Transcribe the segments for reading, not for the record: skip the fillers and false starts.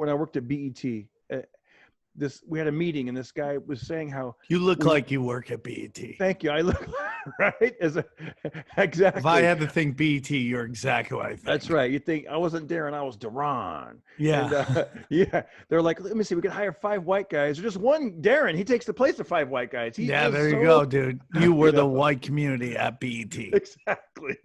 when I worked at BET. We had a meeting, and this guy was saying how You look like you work at BET. Thank you. I look right exactly. If I had to think BET, you're exactly what I think. That's right. You think I wasn't Darren, I was Darren. Yeah. And yeah, they're like, let me see, we could hire 5 white guys or just one Darren. He takes the place of 5 white guys. Yeah, there you go, dude. You were the white community at BET. Exactly.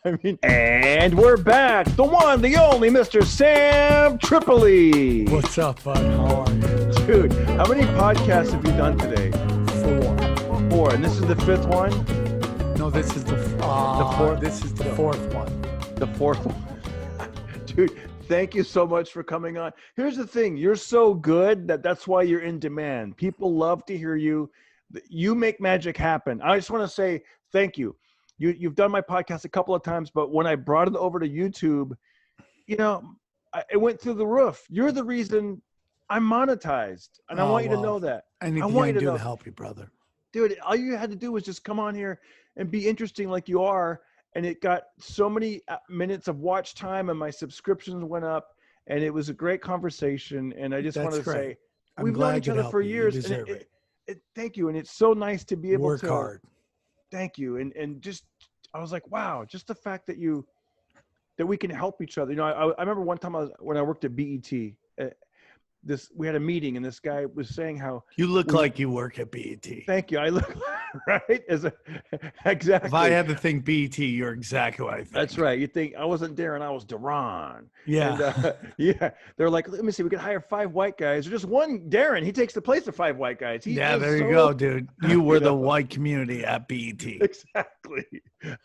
I mean, and we're back. The one, the only Mr. Sam Tripoli. What's up, bud? How are you? Dude, how many podcasts have you done today? 4. And this is the 5th one? No, this is the 4th. This is the 4th one. The 4th one. Dude, thank you so much for coming on. Here's the thing. You're so good that's why you're in demand. People love to hear you. You make magic happen. I just want to say thank you. You've done my podcast a couple of times, but when I brought it over to YouTube, it went through the roof. You're the reason I'm monetized, and I want you to know that. Anything I can do to help you, brother. Dude, all you had to do was just come on here and be interesting like you are, and it got so many minutes of watch time, and my subscriptions went up, and it was a great conversation, and I just want to say we've known each other for years. And thank you, and it's so nice to be able to work hard. Thank you, and just I was like, wow, just the fact that we can help each other. I remember one time when I worked at BET. We had a meeting, and this guy was saying how you look like you work at BET. Thank you. I look right exactly. If I had to think BET, you're exactly what I think. That's right. You think I wasn't Darren, I was Darren. Yeah. And, yeah. They're like, let me see, we could hire 5 white guys or just one Darren. He takes the place of 5 white guys. There you go, dude. You were the white community at BET. Exactly.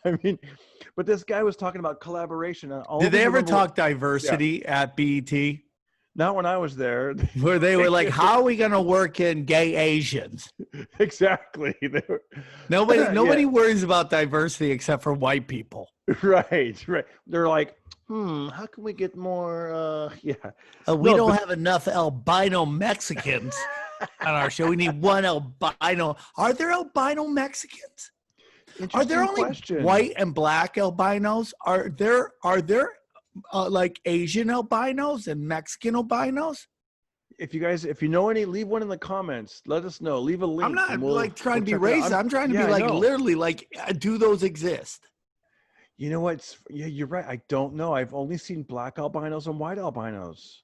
I mean, but this guy was talking about collaboration. Did they ever talk diversity at BET? Not when I was there. Where they were like, how are we going to work in gay Asians? Exactly. Nobody worries about diversity except for white people. Right. They're like, how can we get more, we don't have enough albino Mexicans on our show. We need one albino. Are there albino Mexicans? Are there only white and black albinos? Are there like Asian albinos and Mexican albinos? If you know any, leave one in the comments. Let us know. Leave a link. I'm not trying to be racist. I'm trying to be literally do those exist? You know what? Yeah, you're right. I don't know. I've only seen black albinos and white albinos.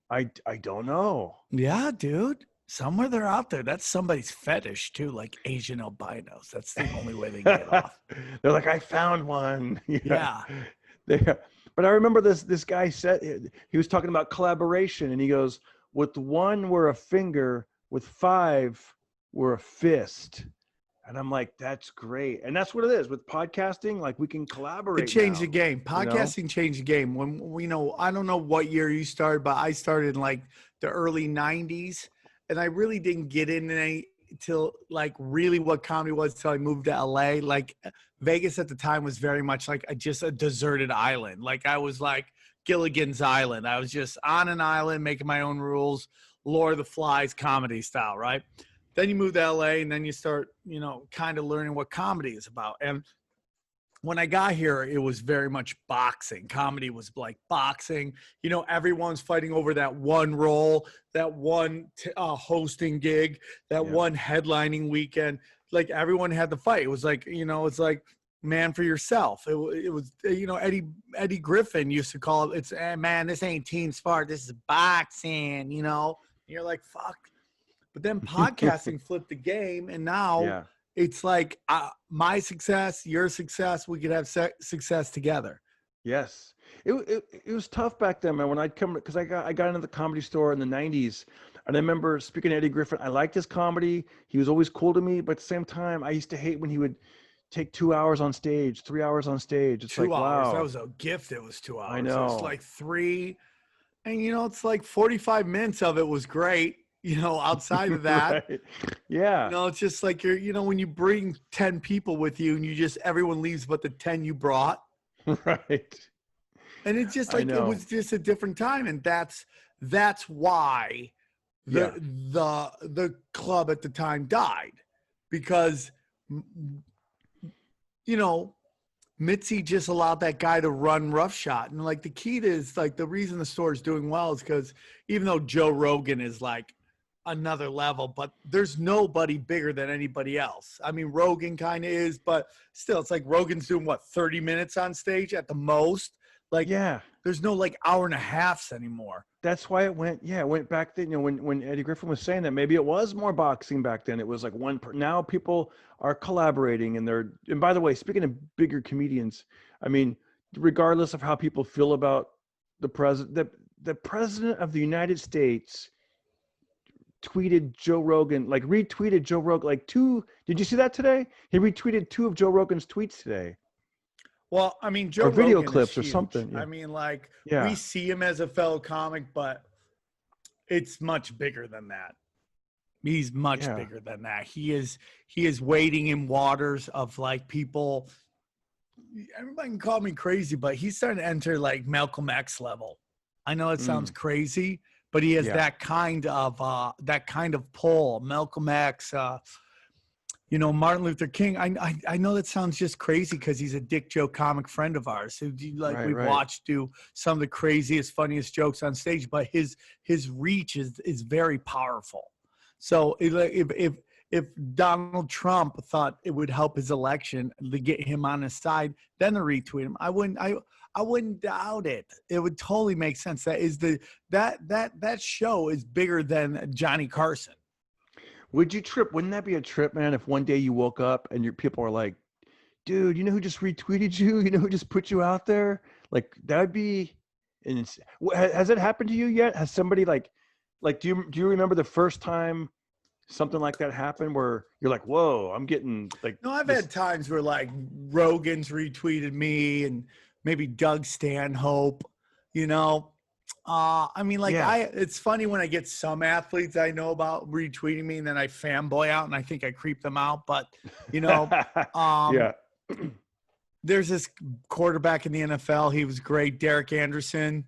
I don't know. Yeah, dude. Somewhere they're out there. That's somebody's fetish too, like Asian albinos. That's the only way they can get off. They're like, I found one. Yeah. But I remember this guy said, he was talking about collaboration, and he goes, with 1 we're a finger, with 5 we're a fist. And I'm like, that's great. And that's what it is with podcasting. Like, we can collaborate. It changed the game. Podcasting changed the game. When I don't know what year you started, but I started in like the early 90s, and I really didn't get in till like really what comedy was till I moved to LA. Like, Vegas at the time was very much like just a deserted island. Like, I was like Gilligan's Island. I was just on an island making my own rules, Lord of the Flies comedy style, right? Then you move to LA, and then you start, kind of learning what comedy is about. And when I got here, it was very much boxing. Comedy was like boxing. Everyone's fighting over that one role, that one hosting gig, that one headlining weekend. Like, everyone had to fight. It was like, it's like man for yourself. It was, Eddie Griffin used to call it, man, this ain't team sport. This is boxing, You're like, fuck. But then podcasting flipped the game, and now it's like my success, your success, we could have success together. Yes. It was tough back then, man, when I'd come, because I got into the Comedy Store in the 90s. And I remember speaking to Eddie Griffin. I liked his comedy. He was always cool to me. But at the same time, I used to hate when he would take 2 hours on stage, 3 hours on stage. It's 2 like, hours. wow. That was a gift. It was 2 hours. I know. It's like 3. And, it's like 45 minutes of it was great, outside of that. Right. Yeah. It's just like when you bring 10 people with you and everyone leaves but the 10 you brought. Right. And it's just like, it was just a different time. And that's why the club at the time died, because Mitzi just allowed that guy to run roughshod. And like the key to is like the reason the store is doing well is because even though Joe Rogan is like another level, but there's nobody bigger than anybody else. I mean, Rogan kind of is, but still, it's like Rogan's doing what, 30 minutes on stage at the most? Like, Yeah. there's no like hour and a halfs anymore. That's why it went back then. You know, when Eddie Griffin was saying that, maybe it was more boxing back then. It was like now people are collaborating and by the way, speaking of bigger comedians, I mean, regardless of how people feel about the president, the president of the United States tweeted Joe Rogan, like retweeted Joe Rogan, did you see that today? He retweeted 2 of Joe Rogan's tweets today. Well, I mean, Joe or video Rogan clips is or huge. something. Yeah. I mean, like Yeah. we see him as a fellow comic, but it's much bigger than that. He's much bigger than that. He is wading in waters of like people. Everybody can call me crazy, but he's starting to enter like Malcolm X level. I know it sounds crazy, but he has that kind of pull. Malcolm X, you know, Martin Luther King. I know that sounds just crazy because he's a dick joke comic friend of ours who we've watched do some of the craziest, funniest jokes on stage, but his reach is very powerful. So if Donald Trump thought it would help his election to get him on his side, then to retweet him, I wouldn't doubt it. It would totally make sense. That is that show is bigger than Johnny Carson. Would you trip? Wouldn't that be a trip, man? If one day you woke up and your people are like, dude, you know who just retweeted you? You know who just put you out there? Like that would be, has it happened to you yet? Has somebody like, do you remember the first time something like that happened where you're like, whoa, I'm getting like. No, I've had times where like Rogan's retweeted me and maybe Doug Stanhope, you know. I mean, like it's funny when I get some athletes I know about retweeting me and then I fanboy out and I think I creep them out. But, you know, there's this quarterback in the NFL. He was great, Derek Anderson.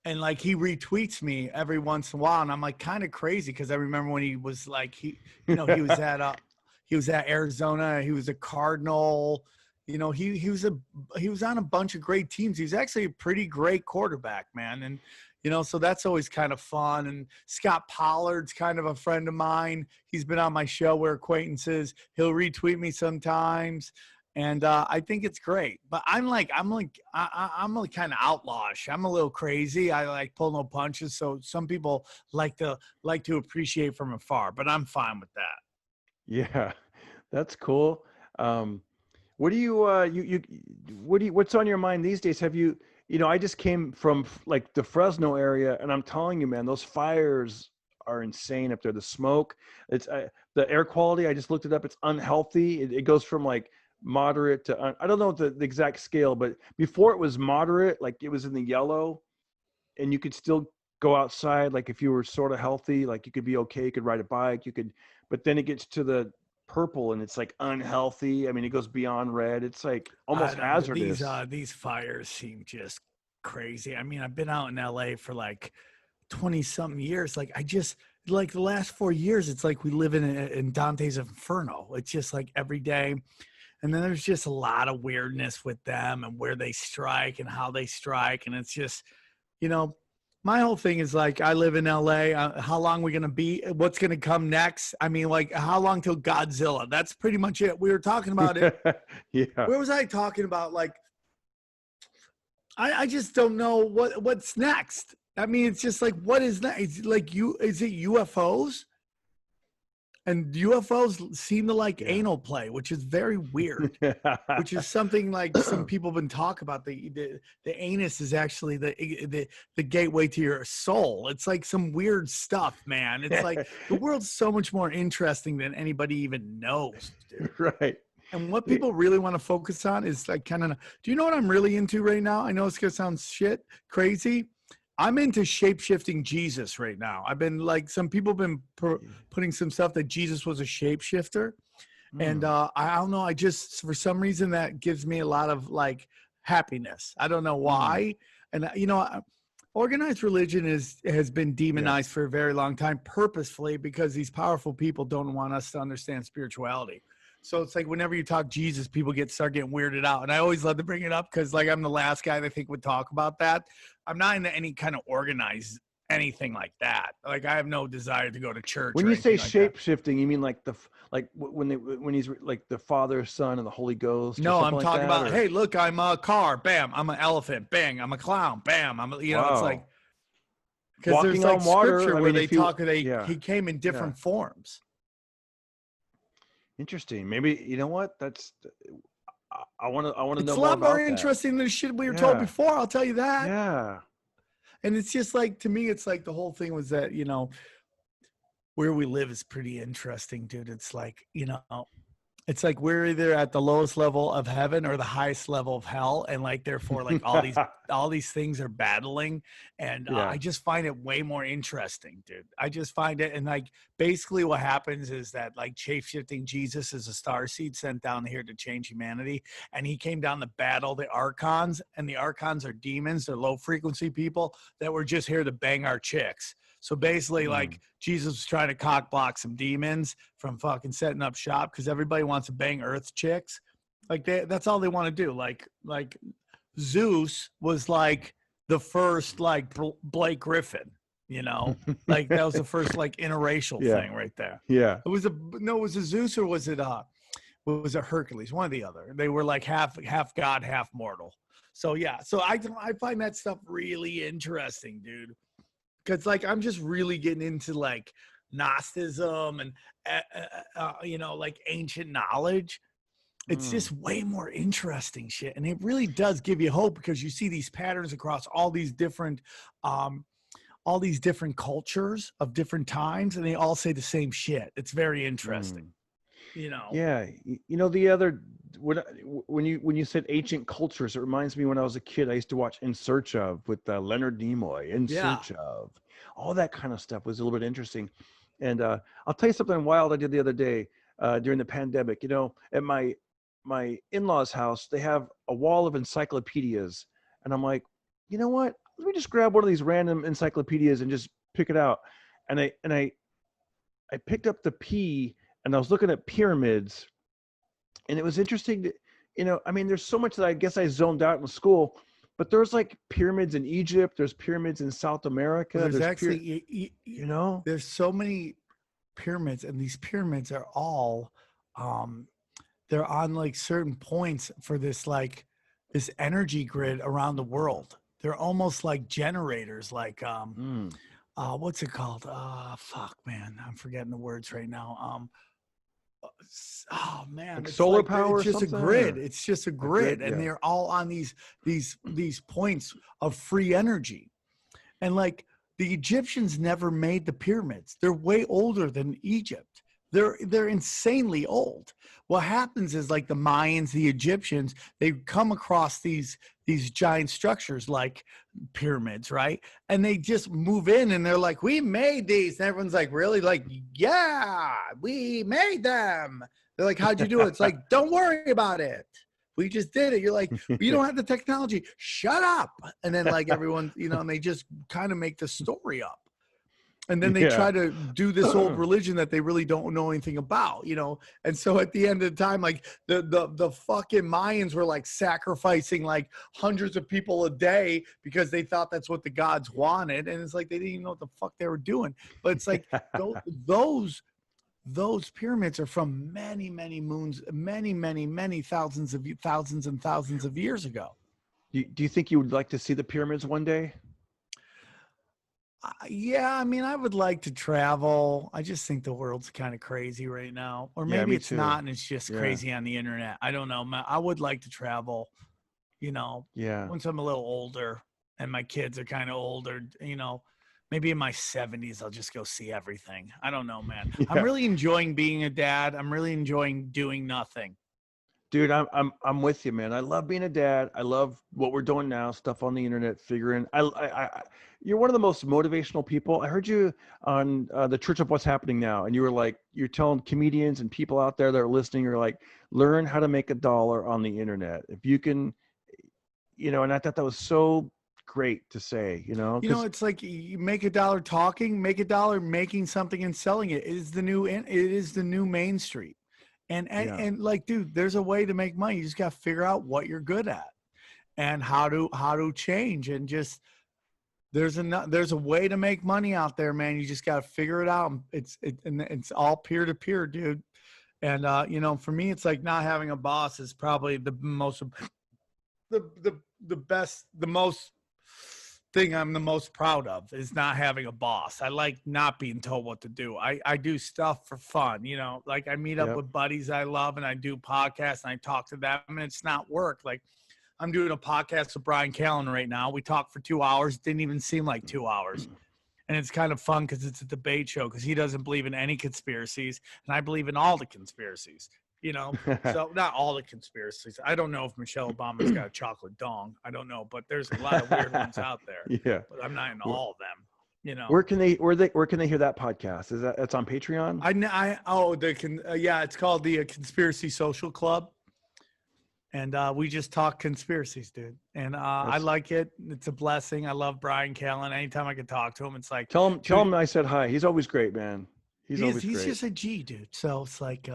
And like he retweets me every once in a while, and I'm like kind of crazy because I remember when he was like he was at Arizona, he was a Cardinal, you know, he was on a bunch of great teams. He's actually a pretty great quarterback, man, and you know, so that's always kind of fun. And Scott Pollard's kind of a friend of mine. He's been on my show. We're acquaintances. He'll retweet me sometimes. And I think it's great, but I'm like kind of outlawish. I'm a little crazy. I like pull no punches. So some people like to appreciate from afar, but I'm fine with that. Yeah, that's cool. What do you what's on your mind these days? Have you I just came from like the Fresno area, and I'm telling you, man, those fires are insane up there. The smoke, it's the air quality. I just looked it up. It's unhealthy. It goes from like moderate to I don't know the exact scale, but before it was moderate, like it was in the yellow, and you could still go outside. Like if you were sort of healthy, like you could be okay, you could ride a bike, but then it gets to the purple and it's like unhealthy. I mean, it goes beyond red. It's like almost hazardous. These fires seem just crazy. I mean, I've been out in LA for like 20 something years. Like I just like the last 4 years, it's like we live in Dante's Inferno. It's just like every day. And then there's just a lot of weirdness with them and where they strike and how they strike. And it's just, you know, my whole thing is like, I live in LA. How long are we going to be? What's going to come next? I mean, like how long till Godzilla? That's pretty much it. We were talking about it. Yeah. Where was I talking about? Like, I just don't know what's next. I mean, it's just like, what is that? It's like is it UFOs? And UFOs seem to like anal play, which is very weird, which is something like some people have been talking about. The anus is actually the gateway to your soul. It's like some weird stuff, man. It's like the world's so much more interesting than anybody even knows, dude. Right. And what people really want to focus on is like kind of, do you know what I'm really into right now? I know it's going to sound crazy. I'm into shape-shifting Jesus right now. I've been like, some people have been putting some stuff that Jesus was a shapeshifter. And I don't know. I just, for some reason, that gives me a lot of like happiness. I don't know why. And, you know, organized religion has been demonized for a very long time purposefully because these powerful people don't want us to understand spirituality. So it's like whenever you talk Jesus, people start getting weirded out. And I always love to bring it up because like I'm the last guy that I think would talk about that. I'm not into any kind of organized anything like that. Like I have no desire to go to church. When or you say anything like that. shape shifting, you mean like when he's like the Father, Son, and the Holy Ghost? No, or I'm something talking like that, about, or? hey, look, I'm a car. Bam. I'm an elephant. Bang. I'm a clown. Bam. It's like, Wow. because there's Walking like on water. scripture I where mean, they if you, talk, yeah, he came in yeah, different forms. interesting. Maybe you know what? I want to It's know a more lot more about that. interesting than the shit we were told Yeah, before. I'll tell you that. yeah. And it's just like, to me, it's like the whole thing was that, where we live is pretty interesting, dude. It's like, it's like we're either at the lowest level of heaven or the highest level of hell. And like, therefore, like all these things are battling. And Yeah. I just find it way more interesting, dude. I just find it. And like, basically what happens is that like shape-shifting Jesus is a starseed sent down here to change humanity. And he came down to battle the archons, and the archons are demons. They're low frequency people that were just here to bang our chicks. So basically, like Jesus was trying to cock block some demons from fucking setting up shop because everybody wants to bang Earth chicks. Like that's all they want to do. Like Zeus was like the first like Blake Griffin, like that was the first like interracial Yeah. thing right there. Yeah. Was it Zeus or was it Hercules? One or the other. They were like half god, half mortal. So yeah. So I find that stuff really interesting, dude. Because like I'm just really getting into like Gnosticism and like ancient knowledge. It's just way more interesting shit, and it really does give you hope because you see these patterns across all these different cultures of different times, and they all say the same shit. It's very interesting. Yeah, the other when you said ancient cultures, it reminds me when I was a kid, I used to watch In Search Of with Leonard Nimoy. In Search Of, all that kind of stuff was a little bit interesting. And I'll tell you something wild I did the other day during the pandemic. At my in-laws' house, they have a wall of encyclopedias, and I'm like, you know what? Let me just grab one of these random encyclopedias and just pick it out. And I picked up the P. And I was looking at pyramids, and it was interesting to, I mean, there's so much that I guess I zoned out in school, but there's like pyramids in Egypt, there's pyramids in South America. There's actually, there's so many pyramids, and these pyramids are all, they're on like certain points for this energy grid around the world. They're almost like generators, like, what's it called? Fuck, man, I'm forgetting the words right now. Oh man, like it's solar like power. It's just a grid. It's just a grid, and yeah. they're all on these points of free energy. And like the Egyptians never made the pyramids. They're way older than Egypt. They're insanely old. What happens is like the Mayans, the Egyptians, they come across these giant structures like pyramids, right? And they just move in and they're like, we made these. And everyone's like, really? Like, yeah, we made them. They're like, how'd you do it? It's like, don't worry about it. We just did it. You're like, well, you don't have the technology. Shut up. And then like everyone, and they just kind of make the story up. And then they try to do this old religion that they really don't know anything about, And so at the end of the time, like the fucking Mayans were like sacrificing like hundreds of people a day because they thought that's what the gods wanted. And it's like, they didn't even know what the fuck they were doing. But it's like those pyramids are from many, many moons, many, many, many thousands and thousands of years ago. Do you think you would like to see the pyramids one day? Yeah, I mean, I would like to travel. I just think the world's kind of crazy right now. Or maybe it's not, and it's just crazy on the internet. I don't know. I would like to travel, once I'm a little older and my kids are kind of older, maybe in my 70s, I'll just go see everything. I don't know, man. Yeah. I'm really enjoying being a dad. I'm really enjoying doing nothing. Dude, I'm with you, man. I love being a dad. I love what we're doing now, stuff on the internet, figuring. You're one of the most motivational people. I heard you on the Church of What's Happening Now, and you were like, you're telling comedians and people out there that are listening, you're like, learn how to make $1 on the internet. If you can, and I thought that was so great to say, it's like you make $1 talking, make $1 making something and selling it. It is the new Main Street. And like, dude, there's a way to make money. You just got to figure out what you're good at and how to change, and just, there's a way to make money out there, man. You just got to figure it out. And it's all peer to peer, dude. And you know, for me, it's like not having a boss is probably the most, the best, the most thing I'm the most proud of is not having a boss. I like not being told what to do. I do stuff for fun, you know, like I meet up with buddies I love and I do podcasts and I talk to them, and it's not work. Like I'm doing a podcast with Brian Callen right now. We talked for 2 hours. Didn't even seem like 2 hours. And it's kind of fun because it's a debate show, because he doesn't believe in any conspiracies and I believe in all the conspiracies, you know. So not all the conspiracies. I don't know if Michelle Obama's got a chocolate dong. I don't know, but there's a lot of weird ones out there. Yeah. But I'm not in all of them, you know. Where can they hear that podcast? Is that's on Patreon? It's called the Conspiracy Social Club. And we just talk conspiracies, dude. And I like it. It's a blessing. I love Brian Callen. Anytime I can talk to him, it's like, tell him I said hi. He's always great, man. He's always great. He's just a G, dude. So it's like,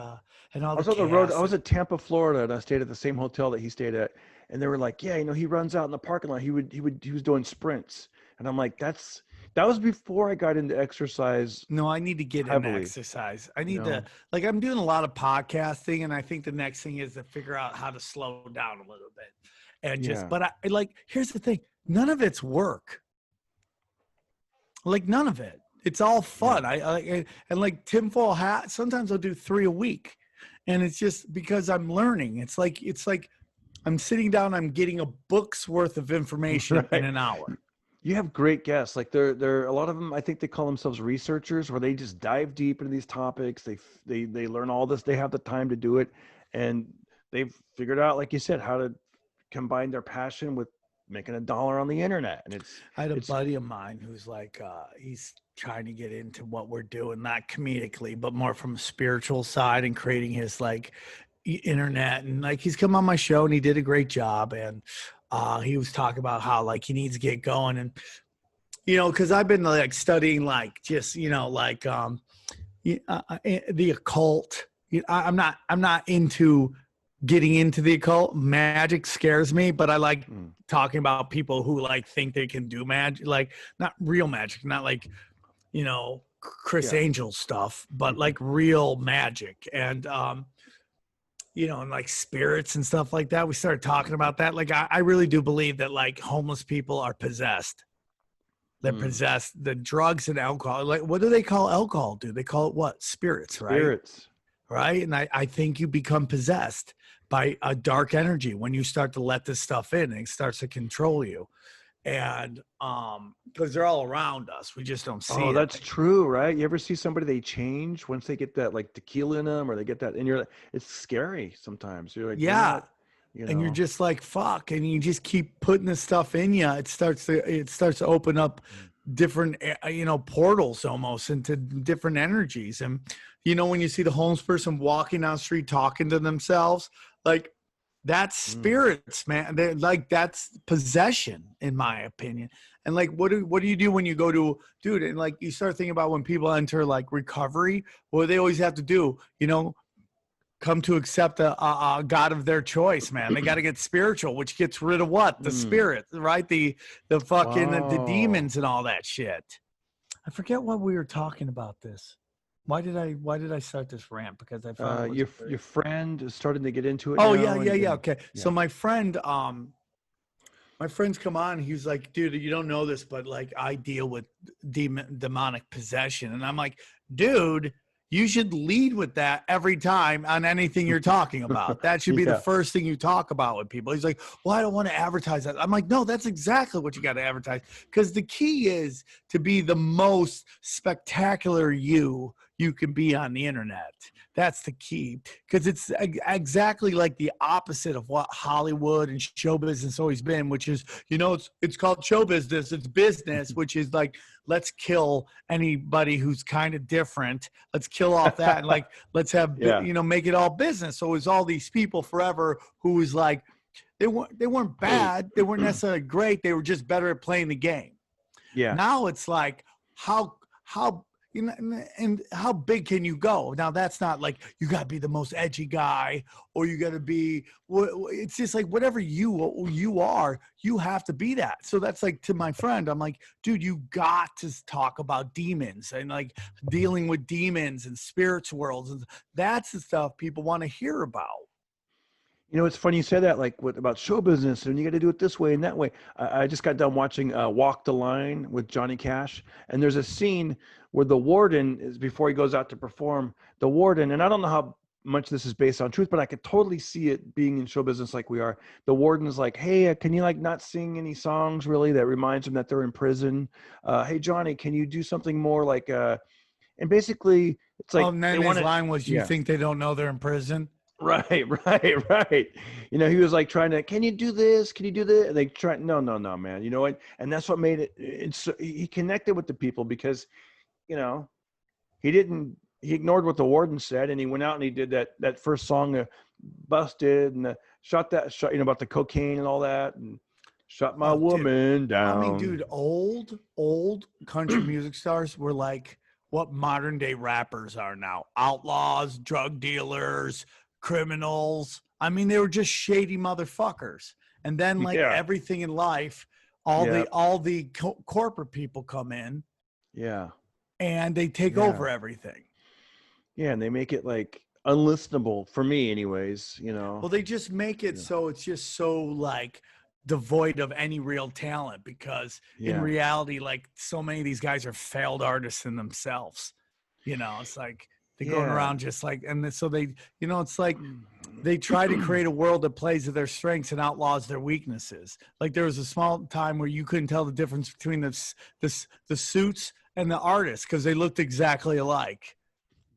and all I was on the road. I was at Tampa, Florida, and I stayed at the same hotel that he stayed at. And they were like, yeah, you know, he runs out in the parking lot. He was doing sprints. And I'm like, that was before I got into exercise. No, I need to get into exercise. I need to, like, I'm doing a lot of podcasting, and I think the next thing is to figure out how to slow down a little bit. And just, but I like, here's the thing. None of it's work. Like none of it. It's all fun. And like tinfoil hat, sometimes I'll do 3 a week. And it's just because I'm learning. It's like I'm sitting down, I'm getting a book's worth of information in an hour. You have great guests. Like they're a lot of them, I think they call themselves researchers, where they just dive deep into these topics. They learn all this. They have the time to do it. And they've figured out, like you said, how to combine their passion with making $1 on the internet. And I had a buddy of mine who's like, he's trying to get into what we're doing, not comedically, but more from a spiritual side, and creating his like internet. And like, he's come on my show and he did a great job. And he was talking about how like he needs to get going, and you know, because I've been like studying like just, you know, like the occult. I'm not into getting into the occult. Magic scares me, but I like talking about people who like think they can do magic, like not real magic, not like, you know, Chris Angel stuff, but like real magic. And you know, and like spirits and stuff like that. We started talking about that. Like, I really do believe that like homeless people are possessed. They're possessed. The drugs and alcohol, like, what do they call alcohol, dude? They call it what? Spirits, right? Spirits. Right. And I think you become possessed by a dark energy when you start to let this stuff in, and it starts to control you. And because they're all around us, we just don't see it. That's true, right? You ever see somebody, they change once they get that like tequila in them, or they get that, and you're like, it's scary sometimes. You're like, yeah, you know. And you're just like, fuck, and you just keep putting this stuff in you. It starts to open up different, you know, portals almost into different energies. And you know, when you see the homeless person walking down the street talking to themselves, like, that's spirits, man. They're like, that's possession, in my opinion. And like, what do you do when you go to, dude? And like, you start thinking about when people enter like recovery, what they always have to do, you know, come to accept a God of their choice, man. They got to get spiritual, which gets rid of what? The spirit, right? The fucking the demons and all that shit. I forget what we were talking about this. Why did I start this rant? Because I found your friend is starting to get into it. Oh, yeah. Okay. Yeah. So my friend, my friends come on. He's like, dude, you don't know this, but like I deal with demonic possession. And I'm like, dude, you should lead with that every time on anything you're talking about. That should be the first thing you talk about with people. He's like, well, I don't want to advertise that. I'm like, no, that's exactly what you got to advertise. Because the key is to be the most spectacular you can be on the internet. That's the key, because it's exactly like the opposite of what Hollywood and show business always been, which is, you know, it's called show business. It's business, which is like, let's kill anybody who's kind of different. Let's kill off that. And like, let's have, you know, make it all business. So it was all these people forever who was like, they weren't bad. They weren't necessarily great. They were just better at playing the game. Yeah. Now it's like, how you know, and how big can you go? Now that's not like you got to be the most edgy guy, or you got to be. It's just like whatever you are, you have to be that. So that's like to my friend, I'm like, dude, you got to talk about demons and like dealing with demons and spirits worlds, and that's the stuff people want to hear about. You know, it's funny you say that, like about show business, and you got to do it this way and that way. I just got done watching Walk the Line with Johnny Cash, and there's a scene where the warden is, before he goes out to perform, the warden, and I don't know how much this is based on truth, but I could totally see it being in show business like we are. The warden's like, hey, can you like not sing any songs really that reminds them that they're in prison? Hey, Johnny, can you do something more like, and basically it's like, Oh, and then his line was, you think they don't know they're in prison? Right. You know, he was like trying to, can you do this? Can you do this? And they try, no, man. You know what? And that's what made it. He connected with the people because, you know, he ignored what the warden said, and he went out and he did that first song, Busted, and shot, you know, about the cocaine and all that, and shot my woman down. I mean, dude, old country music stars were like what modern day rappers are now: outlaws, drug dealers, criminals. I mean, they were just shady motherfuckers. And then like everything in life, all the corporate people come in. Yeah. And they take over everything. Yeah, and they make it like unlistenable for me anyways, you know. Well, they just make it so it's just so like devoid of any real talent, because in reality, like so many of these guys are failed artists in themselves. You know, it's like they're going around just like, and so they, you know, it's like they try to create a world that plays to their strengths and outlaws their weaknesses. Like there was a small time where you couldn't tell the difference between the suits and the artists because they looked exactly alike.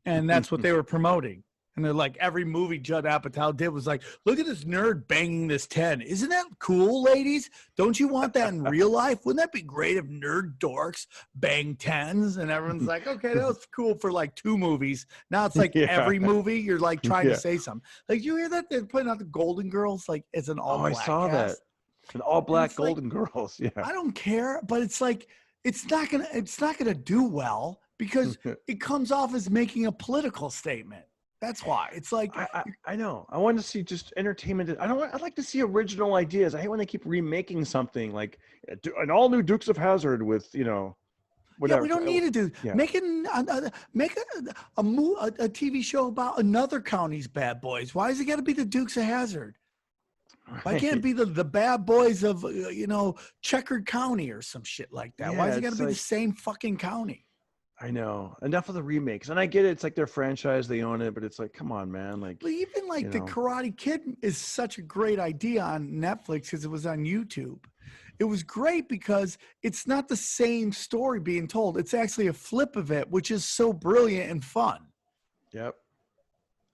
And that's what they were promoting. And they're like, every movie Judd Apatow did was like, look at this nerd banging this 10. Isn't that cool, ladies? Don't you want that in real life? Wouldn't that be great if nerd dorks bang 10s? And everyone's like, okay, that was cool for like 2 movies. Now it's like every movie you're like trying to say something. Like, you hear that they're putting out the Golden Girls like as an all black I saw cast? that. An all black Golden Girls. Yeah. I don't care, but it's like it's not gonna do well because it comes off as making a political statement. That's why it's like I know. I want to see just entertainment. I'd like to see original ideas. I hate when they keep remaking something like an all new Dukes of Hazzard with, you know, whatever. Yeah, we don't need to do make a TV show about another county's bad boys. Why is it got to be the Dukes of Hazzard? Why can't it be the bad boys of you know, Checkered County or some shit like that? Why is it got to be the same fucking county? I know. Enough of the remakes. And I get it. It's like their franchise. They own it. But it's like, come on, man. Like, well, even like the Karate Kid is such a great idea on Netflix because it was on YouTube. It was great because it's not the same story being told. It's actually a flip of it, which is so brilliant and fun. Yep.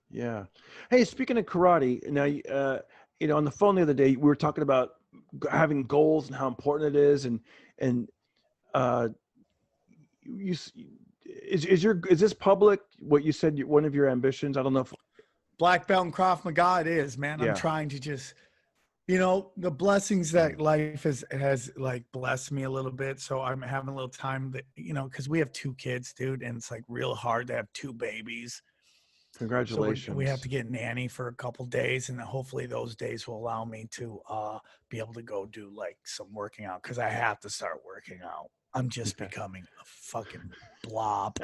Yeah. Hey, speaking of karate, now, you know, on the phone the other day, we were talking about having goals and how important it is. Is this public, what you said, one of your ambitions? I don't know if Black belt in Krav Maga, it is, man. I'm trying to just, you know, the blessings that life has like blessed me a little bit. So I'm having a little time that, you know, because we have 2 kids, dude, and it's like real hard to have 2 babies. Congratulations. So we have to get nanny for a couple days, and hopefully those days will allow me to be able to go do like some working out, because I have to start working out. I'm just becoming a fucking blob.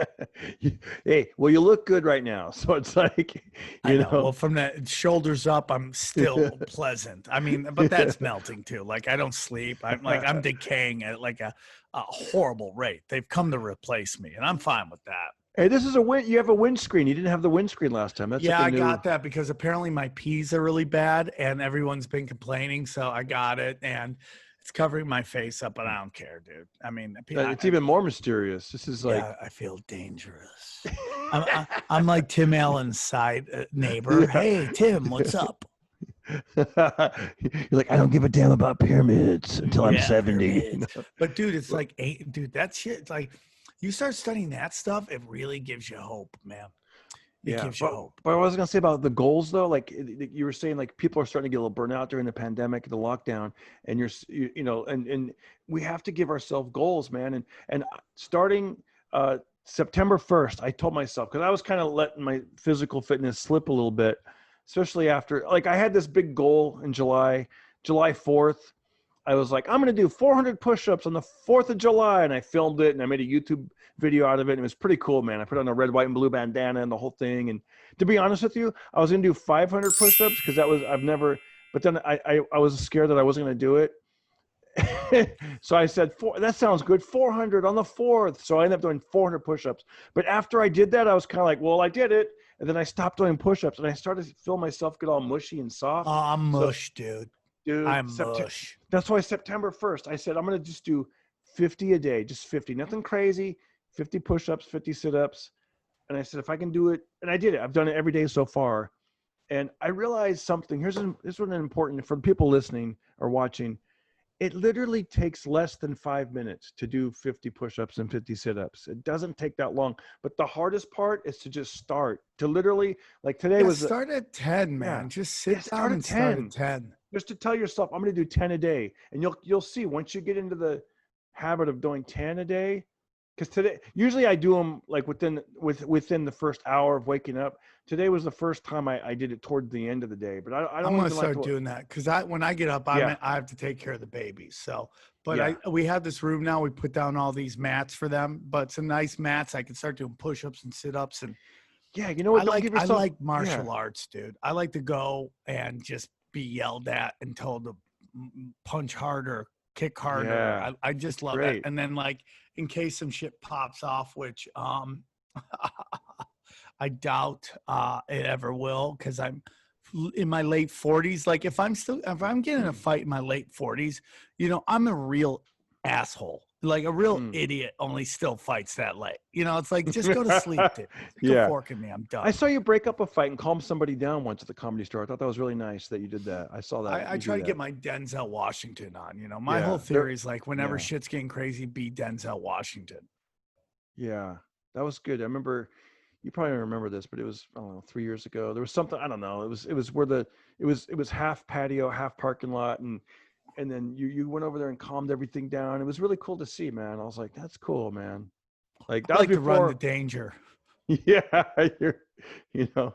Hey, well, you look good right now. So it's like, you know. Well, from the shoulders up, I'm still pleasant. I mean, but that's melting too. Like I don't sleep. I'm decaying at like a horrible rate. They've come to replace me, and I'm fine with that. Hey, this is you have a windscreen. You didn't have the windscreen last time. That's I got that because apparently my peas are really bad, and everyone's been complaining. So I got it, and it's covering my face up, but I don't care, dude. I mean, it's even more mysterious. This is like, I feel dangerous. I'm like Tim Allen's side neighbor. Hey, Tim, what's up? You're like, I don't give a damn about pyramids until I'm 70. But dude, it's like, dude, that shit. It's like, you start studying that stuff, it really gives you hope, man. It gives you hope. But I was gonna say about the goals though, like you were saying, like people are starting to get a little burnout during the pandemic, the lockdown, and you know, and we have to give ourselves goals, man, and starting September 1st, I told myself, because I was kind of letting my physical fitness slip a little bit, especially after, like, I had this big goal in July 4th. I was like, I'm going to do 400 push-ups on the 4th of July. And I filmed it and I made a YouTube video out of it. And it was pretty cool, man. I put on a red, white, and blue bandana and the whole thing. And to be honest with you, I was going to do 500 push-ups because but then I was scared that I wasn't going to do it. So I said, that sounds good. 400 on the 4th. So I ended up doing 400 push-ups. But after I did that, I was kind of like, well, I did it. And then I stopped doing push-ups and I started to feel myself get all mushy and soft. Oh, I'm mush, dude. I'm mush. That's why September 1st, I said, I'm going to just do 50 a day, just 50, nothing crazy, 50 push-ups, 50 sit-ups. And I said, if I can do it, and I did it. I've done it every day so far. And I realized something. Here's what's important for people listening or watching. It literally takes less than 5 minutes to do 50 push-ups and 50 sit-ups. It doesn't take that long. But the hardest part is to just start. To literally, like today was start at 10, man. Yeah. Just sit down and start at 10. Just to tell yourself, I'm going to do 10 a day. And you'll see once you get into the habit of doing 10 a day, because today, usually I do them like within the first hour of waking up. Today was the first time I did it toward the end of the day, but I don't. I'm going to start doing that because when I get up, I have to take care of the babies. So, but we have this room now. We put down all these mats for them, but some nice mats. I can start doing push-ups and sit-ups and. Yeah, you know what? I like martial arts, dude. I like to go and just be yelled at and told to punch harder, kick harder. Yeah, I just love it. And then, like, in case some shit pops off, which I doubt it ever will, because I'm in my late 40s. Like, if I'm getting in a fight in my late 40s, you know, I'm a real asshole. Like a real idiot only still fights that late. You know, it's like, just go to sleep, dude. Stick a fork in me. I'm done. I saw you break up a fight and calm somebody down once at the Comedy Store. I thought that was really nice that you did that. I saw that. I try to get my Denzel Washington on. You know, my whole theory is like, whenever shit's getting crazy, be Denzel Washington. Yeah, that was good. I remember, you probably don't remember this, but it was, I don't know, 3 years ago. There was something, I don't know. It was where it was half patio, half parking lot, and then you went over there and calmed everything down. It was really cool to see, man. I was like, that's cool, man. Like, that I like was before, to run the danger. Yeah, you know.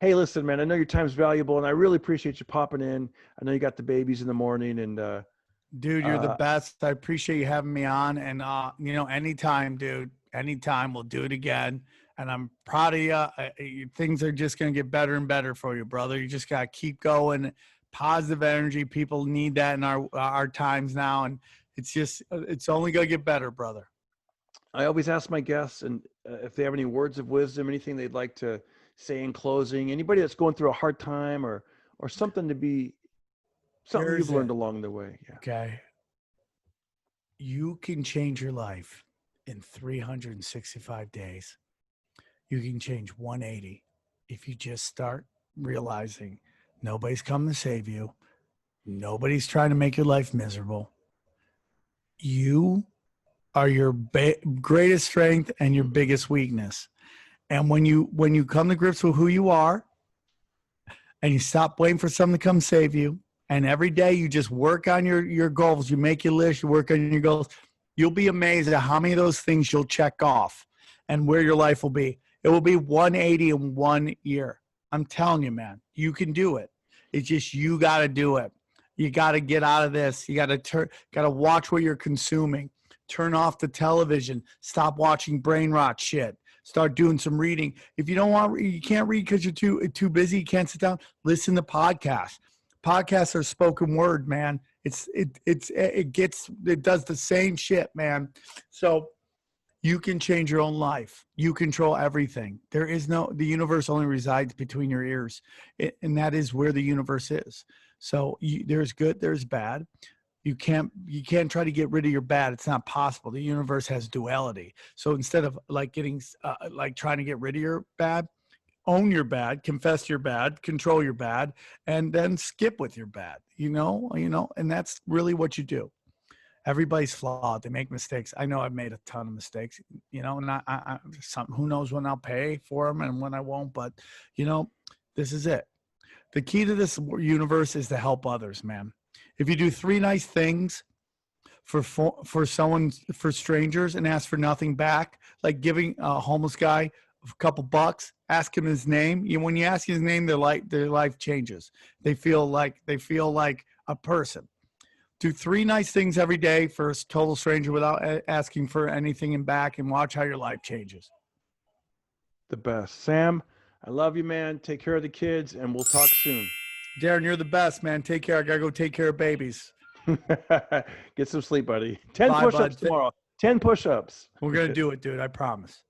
Hey, listen, man, I know your time's valuable, and I really appreciate you popping in. I know you got the babies in the morning, and dude, you're the best. I appreciate you having me on, and you know, anytime, dude, anytime, we'll do it again. And I'm proud of you. Things are just gonna get better and better for you, brother. You just gotta keep going. Positive energy. People need that in our times now, and it's only gonna get better, brother. I always ask my guests, and if they have any words of wisdom, anything they'd like to say in closing, anybody that's going through a hard time or something you've learned along the way. Yeah. Okay. You can change your life in 365 days. You can change 180 if you just start realizing nobody's coming to save you. Nobody's trying to make your life miserable. You are your greatest strength and your biggest weakness. And when you come to grips with who you are and you stop waiting for someone to come save you, and every day you just work on your goals, you make your list, you work on your goals, you'll be amazed at how many of those things you'll check off and where your life will be. It will be 180 in 1 year. I'm telling you, man, you can do it. It's just, you got to do it. You got to get out of this. You got to watch what you're consuming. Turn off the television. Stop watching brain rot shit. Start doing some reading. If you don't want, you can't read because you're too busy, you can't sit down, listen to podcasts. Podcasts are spoken word, man. It does the same shit, man. So you can change your own life. You control everything. The universe only resides between your ears, and that is where the universe is. So there's good, there's bad. You can't try to get rid of your bad. It's not possible. The universe has duality. So instead of like trying to get rid of your bad, own your bad, confess your bad, control your bad, and then skip with your bad, you know, and that's really what you do. Everybody's flawed. They make mistakes. I know I've made a ton of mistakes, you know, and who knows when I'll pay for them and when I won't, but you know, this is it. The key to this universe is to help others, man. If you do 3 nice things for strangers and ask for nothing back, like giving a homeless guy a couple bucks, ask him his name. When you ask his name, their life changes. They feel like a person. Do 3 nice things every day for a total stranger without asking for anything in back, and watch how your life changes. The best. Sam, I love you, man. Take care of the kids, and we'll talk soon. Darren, you're the best, man. Take care. I gotta go take care of babies. Get some sleep, buddy. 10 Bye, push-ups bud. tomorrow. 10 push-ups. We're gonna do it, dude. I promise.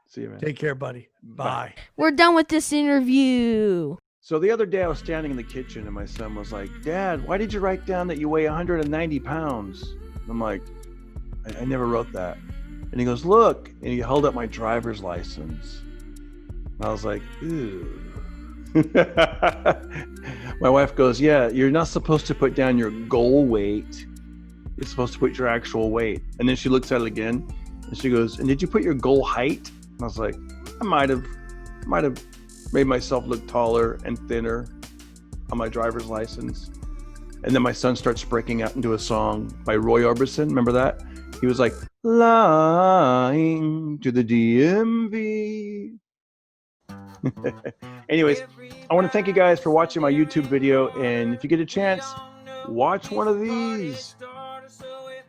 See you, man. Take care, buddy. Bye. We're done with this interview. So the other day I was standing in the kitchen and my son was like, Dad, why did you write down that you weigh 190 pounds? And I'm like, I never wrote that. And he goes, look. And he held up my driver's license. And I was like, ew. My wife goes, yeah, you're not supposed to put down your goal weight. You're supposed to put your actual weight. And then she looks at it again and she goes, and did you put your goal height? And I was like, I might have made myself look taller and thinner on my driver's license. And then my son starts breaking out into a song by Roy Orbison. Remember that? He was like, lying to the DMV. Anyways, I want to thank you guys for watching my YouTube video. And if you get a chance, watch one of these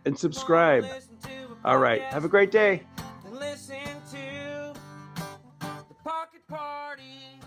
and subscribe. All right. Have a great day. Listen to the Pocket Party.